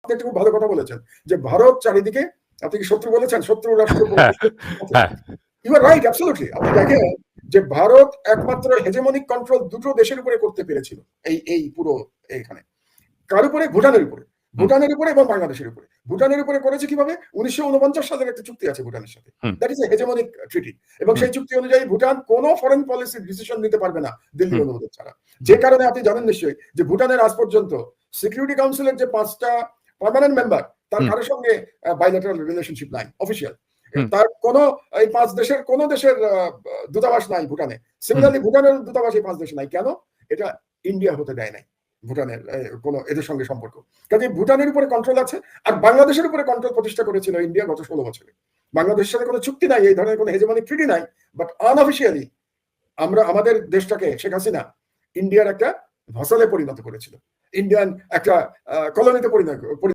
আপনি খুব ভালো কথা বলেছেন যে ভারত চারিদিকে, আপনি কি শত্রু বলেছেন, শত্রু রাষ্ট্র ইউ আর রাইট, অ্যাবসলিউটলি। আপনি দেখেন যে ভারত একমাত্র হেজেমনিক কন্ট্রোল দুটো দেশের উপরে করতে পেরেছিল এই পুরো এখানে, কার উপরে? ভুটানের উপরে এবং বাংলাদেশের উপরে। ভুটানের উপরে করেছে কিভাবে? 1949 সালের একটা চুক্তি আছে ভুটানের সাথে, দ্যাট ইজ এ হেজেমনিক ট্রিটি, এবং সেই চুক্তি অনুযায়ী ভুটান কোনো ফরেন পলিসি ডিসিশন নিতে পারবে না দিল্লির অনুমোদন ছাড়া। যে কারণে আপনি জানেন নিশ্চয়ই যে ভুটানের আজ পর্যন্ত সিকিউরিটি কাউন্সিলের যে 5টা পার্মানেন্ট মেম্বার, তার কারোর সঙ্গে বাইল্যাটারাল রিলেশনশিপ নাই, অফিসিয়াল। তার কোন এই 5 দেশের কোন দেশের দূতাবাস নাই ভুটানে। সিমিলারলি ভুটানের দূতাবাস এই 5 দেশে নাই। কেন? এটা ইন্ডিয়া হতে দেয় নাই ভুটানের কোন এদের সঙ্গে সম্পর্ক। কাজে ভুটানের উপরে কন্ট্রোল আছে। আর বাংলাদেশের উপরে কন্ট্রোল প্রতিষ্ঠা করেছিল ইন্ডিয়া গত 16 বছরে। বাংলাদেশের সাথে কোনো চুক্তি নাই, এই ধরনের কোনো হেজেমনিক ট্রিটি নাই, বাট আনঅফিশিয়ালি আমরা আমাদের দেশটাকে শেখ হাসিনা ইন্ডিয়ার একটা ভসলে পরিণত করেছিল, ইন্ডিয়ান একটা কলোনিতে পরিণত